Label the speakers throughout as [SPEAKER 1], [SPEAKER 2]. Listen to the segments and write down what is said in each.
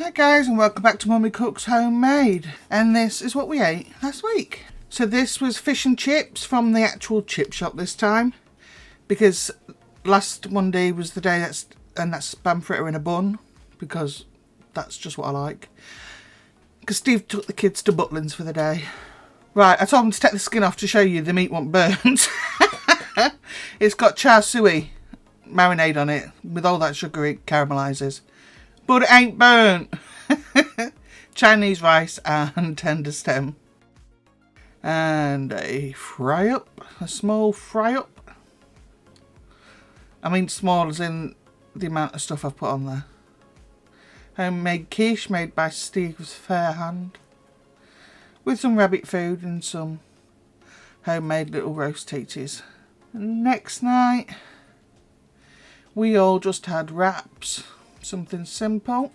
[SPEAKER 1] Hi guys, and welcome back to Mummy Cooks Homemade. And this is what we ate last week. So this was fish and chips from the actual chip shop this time, because last Monday was the day that's spam fritter in a bun, because that's just what I like. Because Steve took the kids to Butlins for the day. Right, I told him to take the skin off to show you the meat wasn't burnt. It's got char siu marinade on it with all that sugar it caramelises. But it ain't burnt. Chinese rice and tender stem. And a fry up. A small fry up. I mean small as in the amount of stuff I've put on there. Homemade quiche made by Steve's fair hand. With some rabbit food and some homemade little roast taties. Next night, we all just had wraps. Something simple.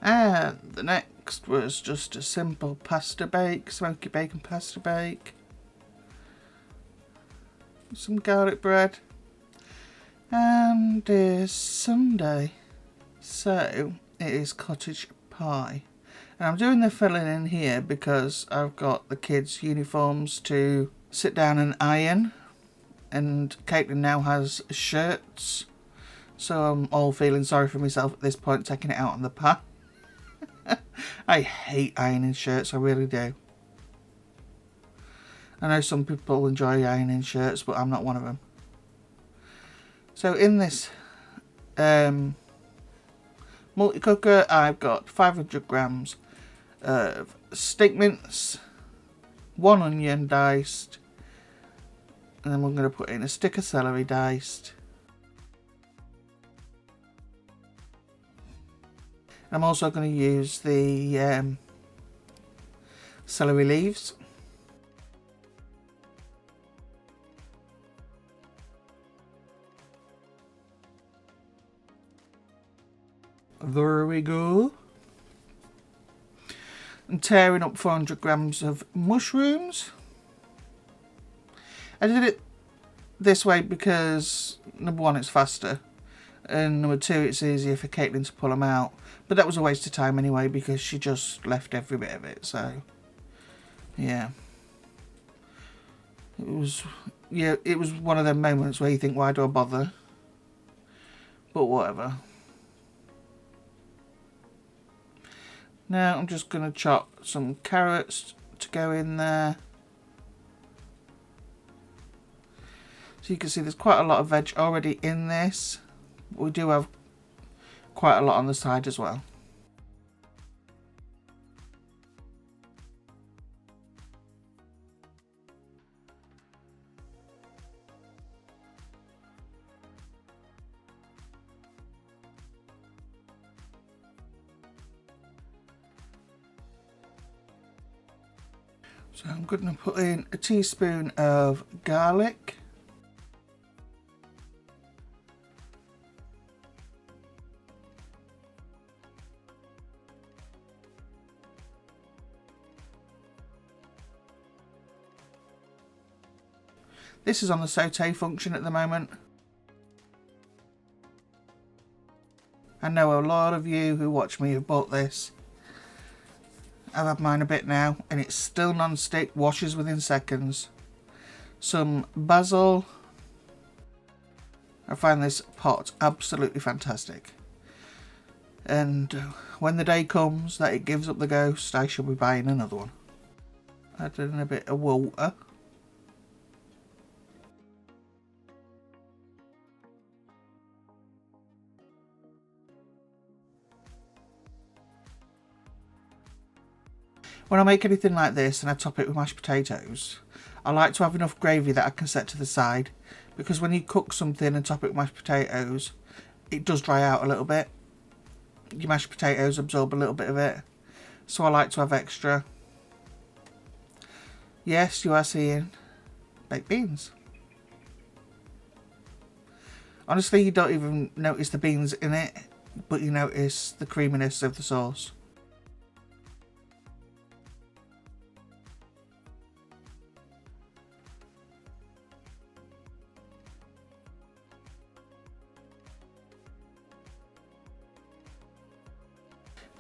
[SPEAKER 1] And the next was just a simple pasta bake, smoky bacon pasta bake. Some garlic bread. And it's Sunday, so it is cottage pie. And I'm doing the filling in here because I've got the kids' uniforms to sit down and iron. And Caitlin now has shirts. So I'm all feeling sorry for myself at this point, taking it out on the pan. I hate ironing shirts, I really do. I know some people enjoy ironing shirts, but I'm not one of them. So in this multi-cooker, I've got 500 grams of steak mince, 1 onion diced, and then we're going to put in a stick of celery diced. I'm also going to use the celery leaves. There we go. And tearing up 400 grams of mushrooms. I did it this way because number one, it's faster, and number two, it's easier for Caitlin to pull them out. But that was a waste of time anyway because she just left every bit of it. So yeah, it was one of them moments where you think, why do I bother? But whatever. Now I'm just going to chop some carrots to go in there. So you can see there's quite a lot of veg already in this. We do have quite a lot on the side as well. So I'm going to put in a teaspoon of garlic. This is on the saute function at the moment. I know a lot of you who watch me have bought this. I've had mine a bit now and it's still non-stick, washes within seconds. Some basil. I find this pot absolutely fantastic. And when the day comes that it gives up the ghost, I shall be buying another one. Add in a bit of water. When I make anything like this and I top it with mashed potatoes, I like to have enough gravy that I can set to the side, because when you cook something and top it with mashed potatoes, it does dry out a little bit. Your mashed potatoes absorb a little bit of it, so I like to have extra. Yes, you are seeing baked beans. Honestly, you don't even notice the beans in it, but you notice the creaminess of the sauce.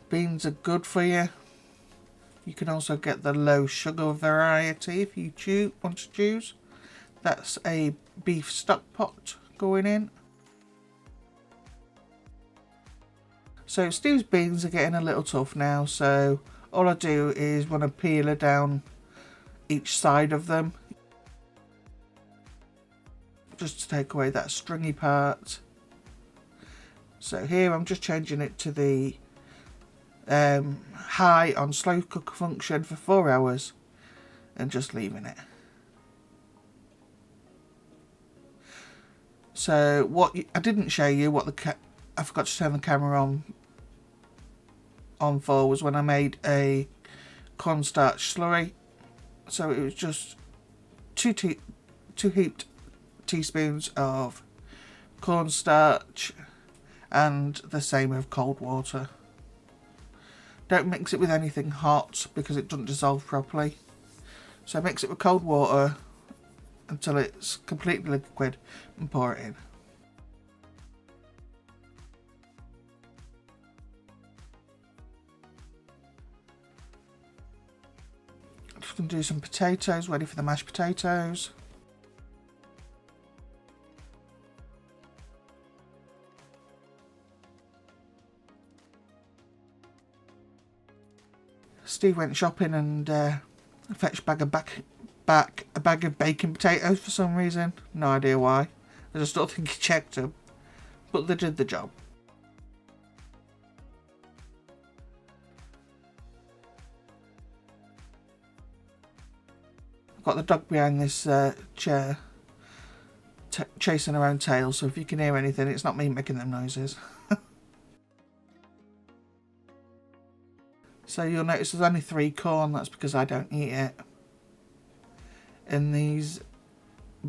[SPEAKER 1] Beans are good for you. You can also get the low sugar variety if you want to choose. That's a beef stock pot going in. So Steve's beans are getting a little tough now, so all I do is run a peeler down each side of them, just to take away that stringy part. So here I'm just changing it to the high on slow cooker function for 4 hours and just leaving it. So I didn't show you what I forgot to turn the camera on for was when I made a cornstarch slurry. So it was just two heaped teaspoons of cornstarch and the same of cold water. Don't mix it with anything hot because it doesn't dissolve properly. So mix it with cold water until it's completely liquid and pour it in. I'm just going to do some potatoes, ready for the mashed potatoes. Steve went shopping and fetched a bag of baked potatoes for some reason. No idea why. I just don't think he checked them, but they did the job. I've got the dog behind this chair chasing her own tail, so if you can hear anything, it's not me making them noises. So you'll notice there's only 3 corn, that's because I don't eat it. And these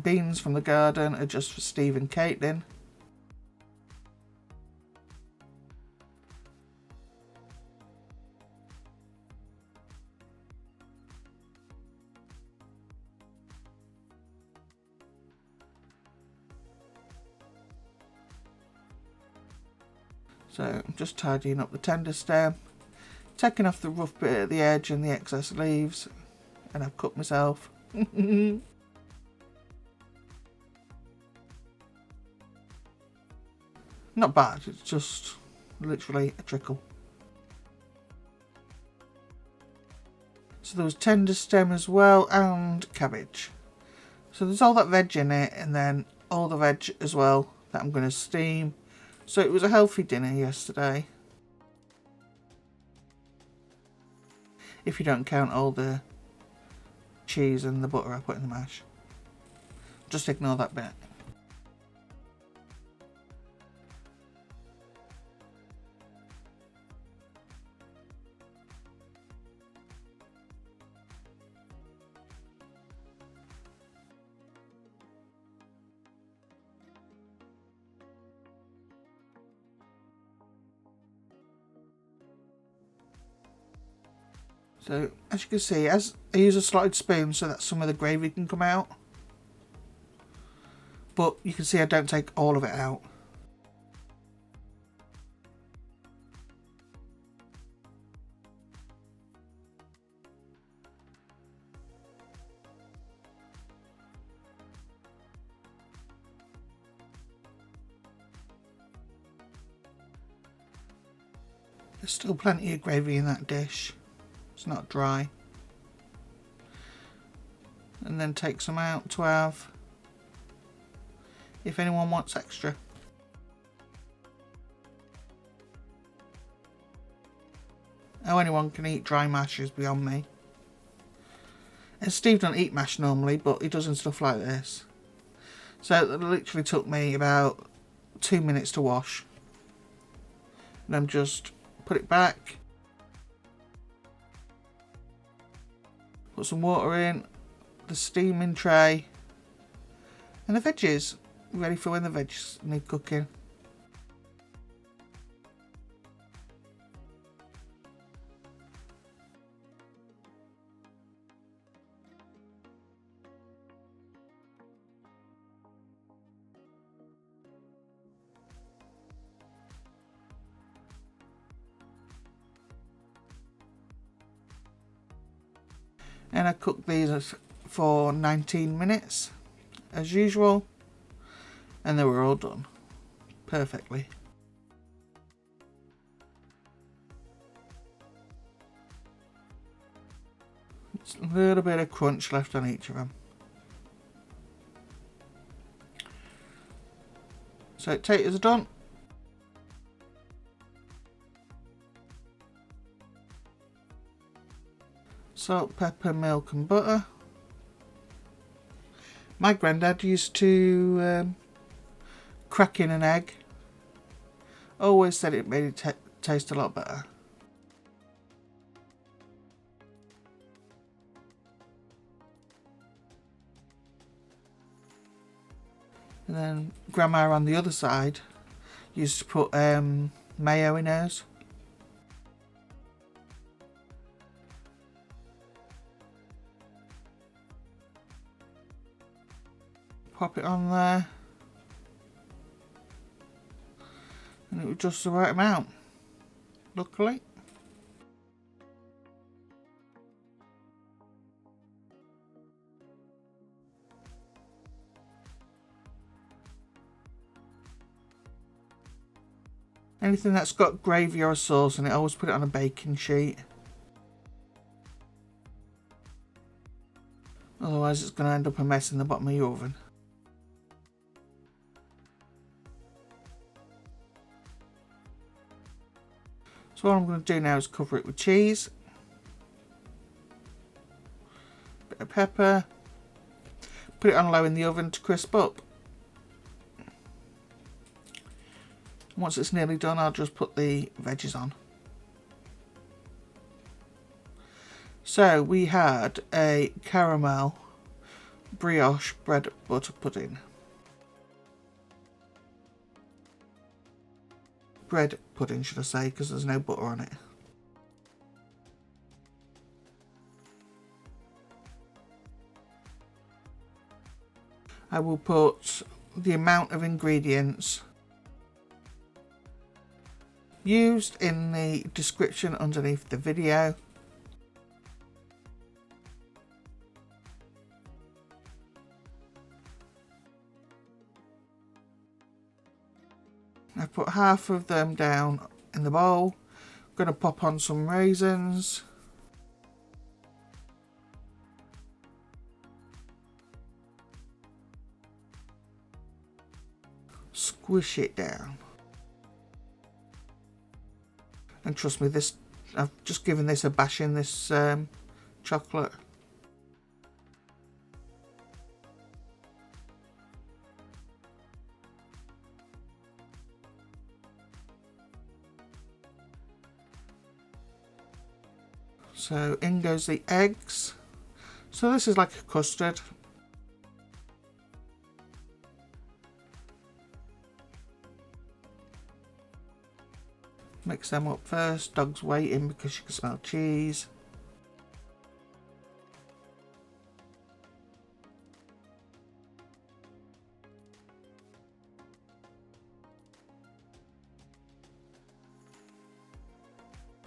[SPEAKER 1] beans from the garden are just for Steve and Caitlin. So I'm just tidying up the tender stem, taking off the rough bit at the edge and the excess leaves, and I've cut myself. Not bad, it's just literally a trickle. So there was tender stem as well and cabbage. So there's all that veg in it and then all the veg as well that I'm going to steam. So it was a healthy dinner yesterday. If you don't count all the cheese and the butter I put in the mash. Just ignore that bit. So, as you can see, as I use a slotted spoon so that some of the gravy can come out. But you can see I don't take all of it out. There's still plenty of gravy in that dish. It's not dry. And then take some out to have if anyone wants extra. How anyone can eat dry mash is beyond me. And Steve doesn't eat mash normally, but he does in stuff like this. So it literally took me about 2 minutes to wash. And then just put it back. Put some water in, the steaming tray, and the veggies, ready for when the veggies need cooking. And I cooked these for 19 minutes as usual, and they were all done perfectly. It's a little bit of crunch left on each of them. So potatoes are done. Salt, pepper, milk and butter. My granddad used to crack in an egg. Always said it made it taste a lot better. And then Grandma on the other side used to put mayo in hers. Pop it on there. And it was just the right amount, luckily. Anything that's got gravy or a sauce in it, I always put it on a baking sheet. Otherwise it's going to end up a mess in the bottom of your oven. So what I'm going to do now is cover it with cheese, bit of pepper, put it on low in the oven to crisp up. Once it's nearly done, I'll just put the veggies on. So we had a caramel brioche bread butter pudding. Bread pudding, should I say, because there's no butter on it. I will put the amount of ingredients used in the description underneath the video. I've put half of them down in the bowl. I'm going to pop on some raisins. Squish it down. And trust me, this, I've just given this a bash in this chocolate. So in goes the eggs. So this is like a custard. Mix them up first. Dog's waiting because she can smell cheese.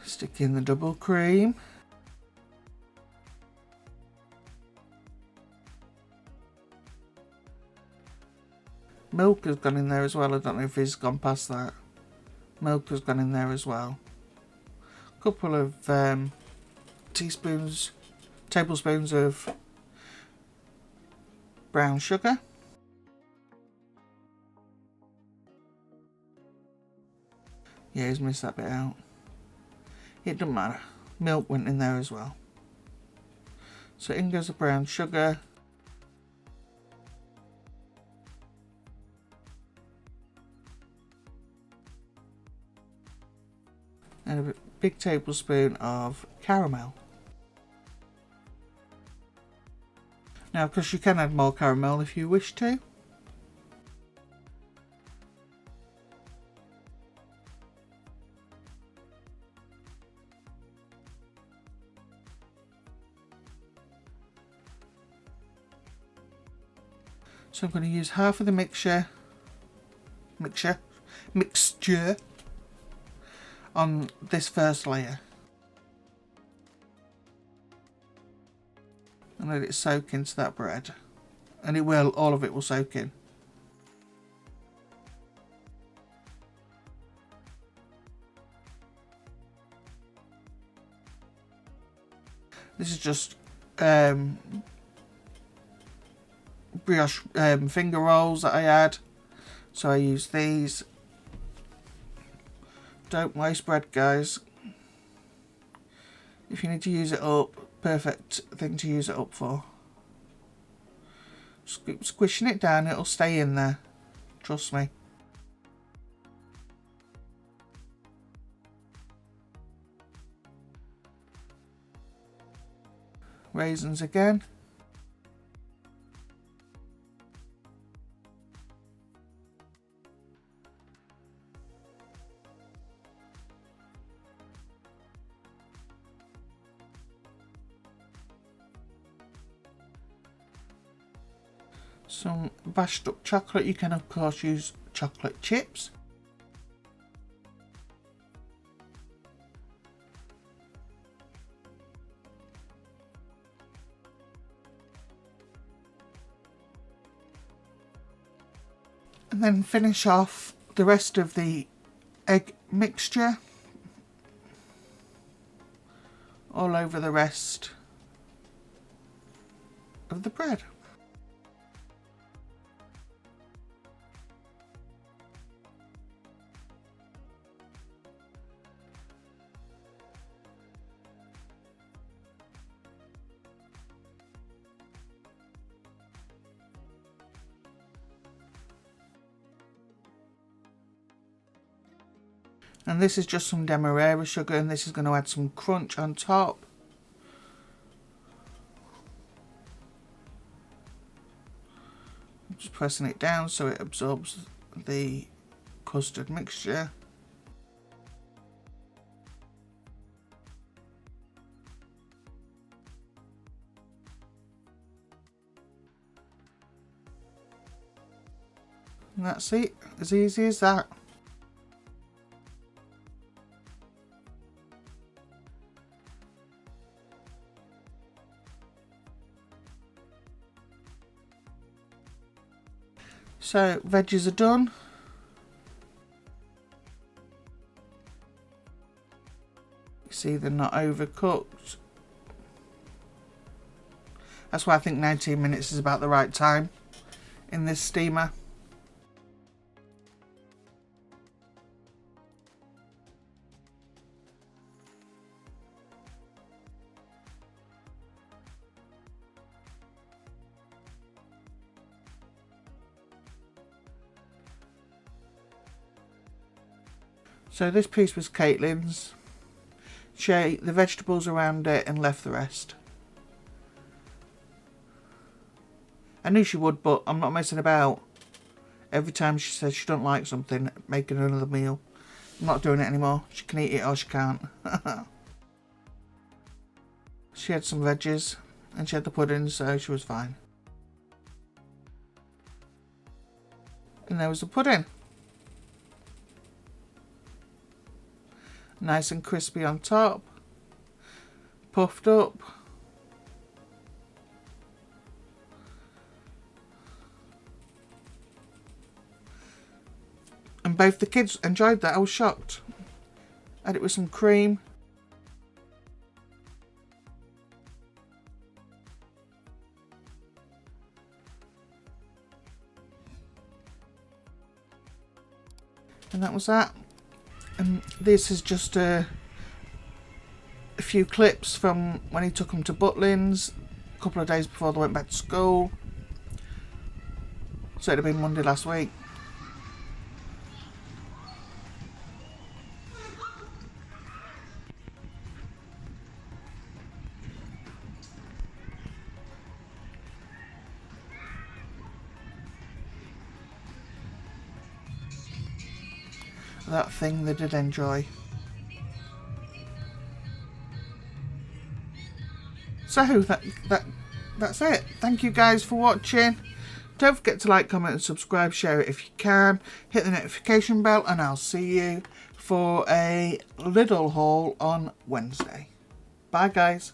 [SPEAKER 1] Stick in the double cream. Milk has gone in there as well. I don't know if he's gone past that. Milk has gone in there as well. A couple of tablespoons of brown sugar. Yeah, he's missed that bit out. It doesn't matter. Milk went in there as well. So in goes the brown sugar. And a big tablespoon of caramel. Now, of course, you can add more caramel if you wish to. So I'm going to use half of the mixture on this first layer. and let it soak into that bread. And it will, all of it will soak in. This is just brioche finger rolls that I had, so I use these. Don't waste bread, guys. If you need to use it up, perfect thing to use it up for. Squishing it down, it'll stay in there, trust me. Raisins again. Some bashed up chocolate. You can of course use chocolate chips. And then finish off the rest of the egg mixture all over the rest of the bread. And this is just some demerara sugar, and this is going to add some crunch on top. I'm just pressing it down so it absorbs the custard mixture. And that's it, as easy as that. So veggies are done. You see they're not overcooked. That's why I think 19 minutes is about the right time in this steamer. So this piece was Caitlin's. She ate the vegetables around it and left the rest. I knew she would, but I'm not messing about. Every time she says she don't like something, making another meal. I'm not doing it anymore. She can eat it or she can't. She had some veggies and she had the pudding, so she was fine. And there was the pudding. Nice and crispy on top, puffed up. And both the kids enjoyed that. I was shocked. Had it with some cream. And that was that. And this is just a few clips from when he took them to Butlins a couple of days before they went back to school. So it'd have been Monday last week. That thing they did enjoy. So that's it. Thank you guys for watching. Don't forget to like, comment and subscribe. Share it if you can. Hit the notification bell and I'll see you for a Lidl haul on Wednesday. Bye guys.